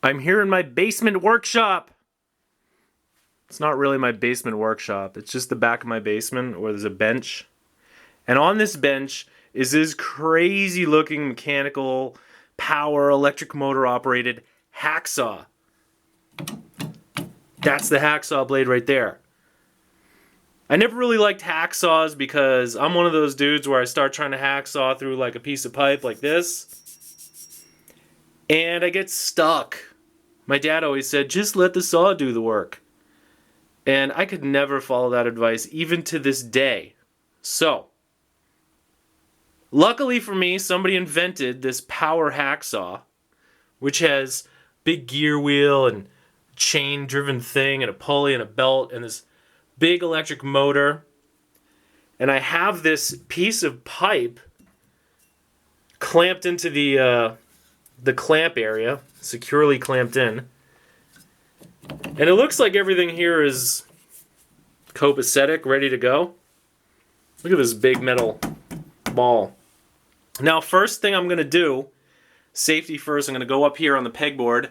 I'm here in my basement workshop. It's not really my basement workshop. It's just the back of my basement where there's a bench. And on this bench is this crazy looking mechanical power electric motor operated hacksaw. That's the hacksaw blade right there. I never really liked hacksaws because I'm one of those dudes where I start trying to hacksaw through like a piece of pipe like this, and I get stuck. My dad always said, just let the saw do the work. And I could never follow that advice, even to this day. So, luckily for me, somebody invented this power hacksaw, which has big gear wheel and chain-driven thing and a pulley and a belt and this big electric motor. And I have this piece of pipe clamped into the clamp area, securely clamped in. And it looks like everything here is copacetic, ready to go. Look at this big metal ball. Now, first thing I'm going to do, safety first, I'm going to go up here on the pegboard,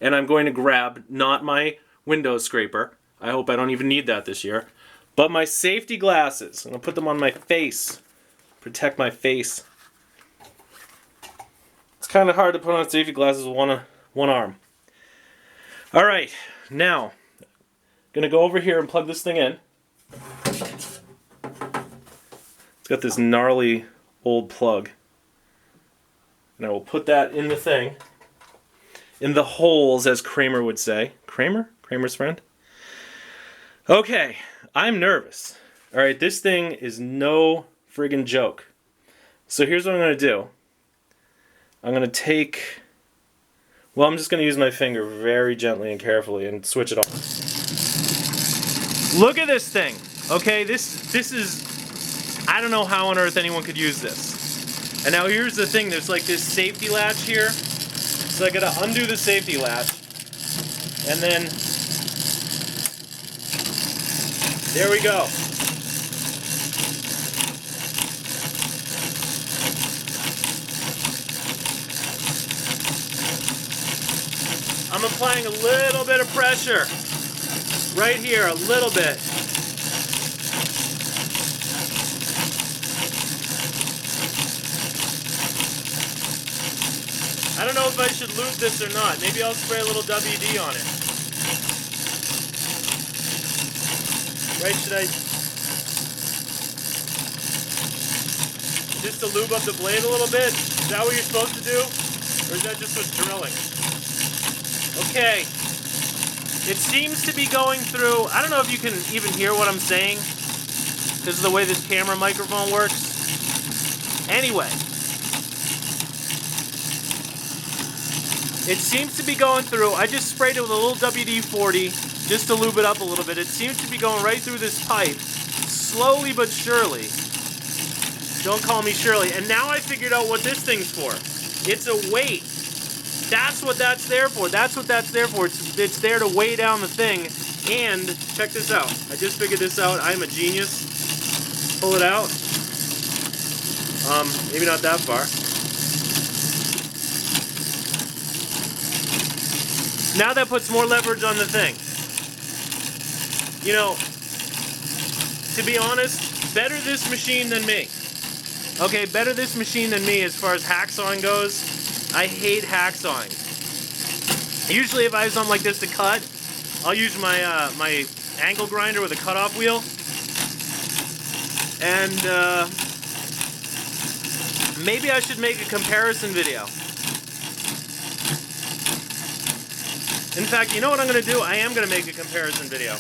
and I'm going to grab, not my window scraper, I hope I don't even need that this year, but my safety glasses. I'm going to put them on my face, protect my face. It's kind of hard to put on safety glasses with one arm. Alright, now, I'm going to go over here and plug this thing in. It's got this gnarly old plug. And I will put that in the thing. In the holes, as Kramer would say. Kramer? Kramer's friend? Okay, I'm nervous. Alright, this thing is no friggin' joke. So here's what I'm going to do. I'm going to take... Well, I'm just going to use my finger very gently and carefully and switch it on. Look at this thing. Okay, this is... I don't know how on earth anyone could use this. And now here's the thing. There's like this safety latch here. So I got to undo the safety latch. And then... There we go. I'm applying a little bit of pressure. Right here, a little bit. I don't know if I should lube this or not. Maybe I'll spray a little WD on it. Right, should I... Just to lube up the blade a little bit? Is that what you're supposed to do? Or is that just what's drilling? Okay. It seems to be going through... I don't know if you can even hear what I'm saying. This is the way this camera microphone works. Anyway. It seems to be going through... I just sprayed it with a little WD-40 just to lube it up a little bit. It seems to be going right through this pipe. Slowly but surely. Don't call me Shirley. And now I figured out what this thing's for. It's a weight. That's what that's there for. That's what that's there for. It's there to weigh down the thing. And check this out. I just figured this out. I'm a genius. Pull it out. Maybe not that far. Now that puts more leverage on the thing. You know, to be honest, better this machine than me. Okay, better this machine than me as far as hacksawing goes. I hate hacksawing. Usually if I have something like this to cut, I'll use my my angle grinder with a cutoff wheel. And maybe I should make a comparison video. In fact, you know what I'm going to do? I am going to make a comparison video.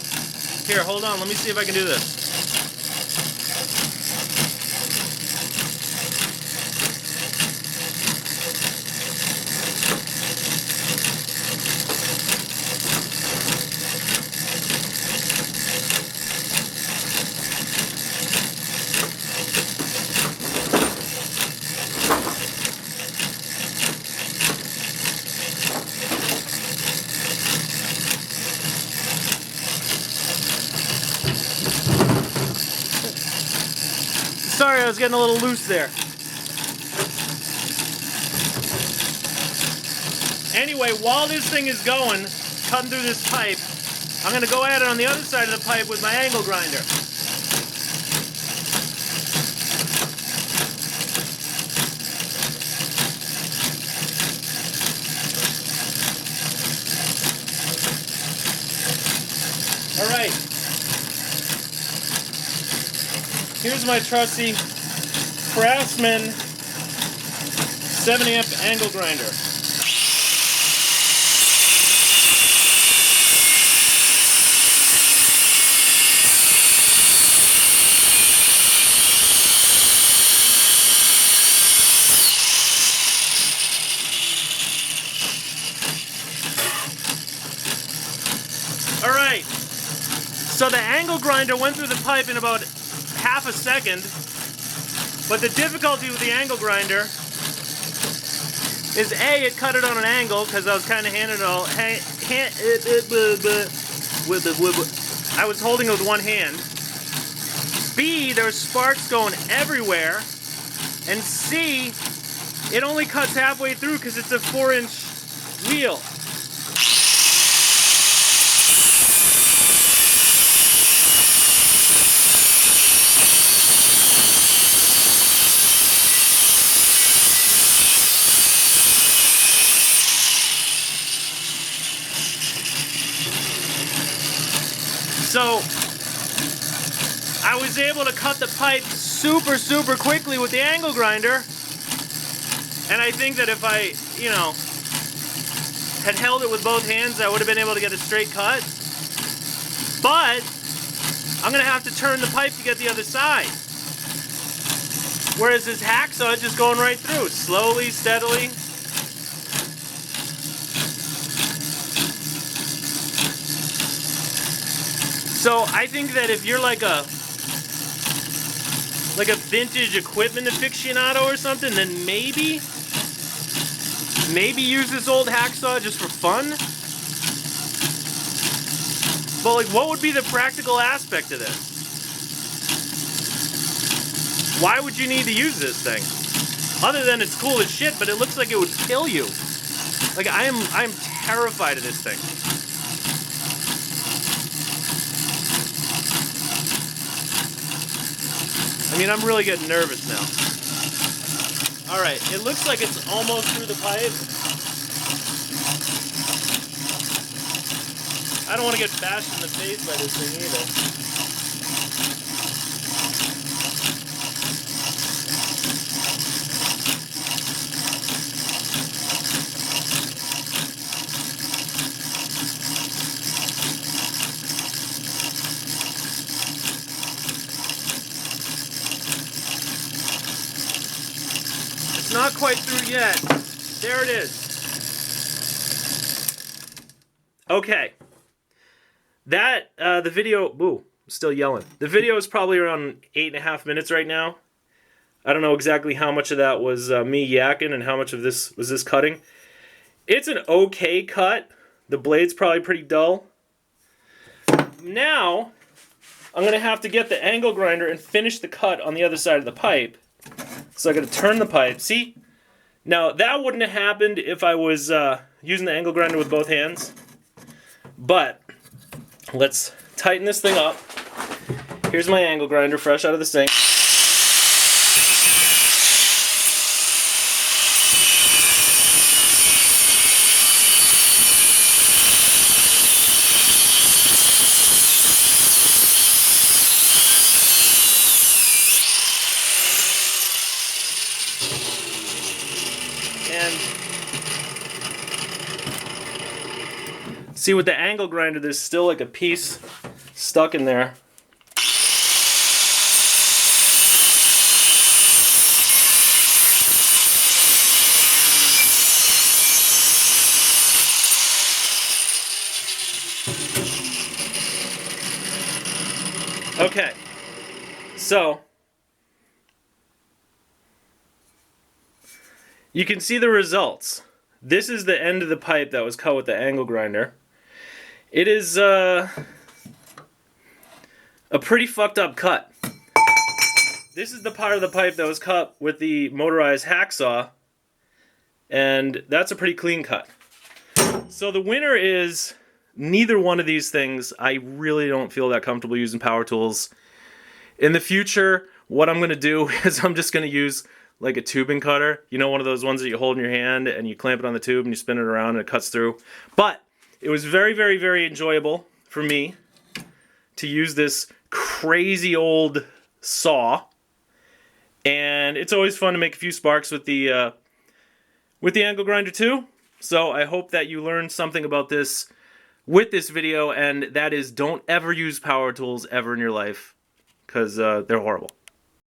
Here, hold on. Let me see if I can do this. Sorry, I was getting a little loose there. Anyway. anyway, while this thing is going, cutting through this pipe, I'm going to go at it on the other side of the pipe with my angle grinder. Alright, here's my trusty Craftsman 7-amp angle grinder. Alright, so the angle grinder went through the pipe in about half a second, but the difficulty with the angle grinder is A, it cut it on an angle because I was kind of handing it all. I was holding it with one hand. B, there's sparks going everywhere. And C, it only cuts halfway through because it's a 4-inch wheel. So, I was able to cut the pipe super quickly with the angle grinder, and I think that if I, had held it with both hands, I would have been able to get a straight cut. But, I'm going to have to turn the pipe to get the other side. Whereas this hacksaw is just going right through, slowly, steadily. So I think that if you're like a vintage equipment aficionado or something, then maybe use this old hacksaw just for fun. But like, what would be the practical aspect of this? Why would you need to use this thing? Other than it's cool as shit, but it looks like it would kill you. Like I'm terrified of this thing. I mean, I'm really getting nervous now. Alright, it looks like it's almost through the pipe. I don't want to get bashed in the face by this thing either. Not quite through yet. There it is. Okay. That, the video, I'm still yelling. The video is probably around 8.5 minutes right now. I don't know exactly how much of that was me yakking and how much of this was this cutting. It's an okay cut. The blade's probably pretty dull. Now, I'm going to have to get the angle grinder and finish the cut on the other side of the pipe. So I'm going to turn the pipe. See? Now, that wouldn't have happened if I was using the angle grinder with both hands. But, let's tighten this thing up. Here's my angle grinder fresh out of the sink. And see, with the angle grinder, there's still like a piece stuck in there. Okay, so you can see the results. This is the end of the pipe that was cut with the angle grinder. It is a pretty fucked up cut. This is the part of the pipe that was cut with the motorized hacksaw, and that's a pretty clean cut. So the winner is neither one of these things. I really don't feel that comfortable using power tools. In the future, what I'm going to do is I'm just going to use like a tubing cutter. You know, one of those ones that you hold in your hand and you clamp it on the tube and you spin it around and it cuts through. But it was very, very, very enjoyable for me to use this crazy old saw. And it's always fun to make a few sparks with the angle grinder too. So I hope that you learned something about this with this video, and that is, don't ever use power tools ever in your life, because they're horrible.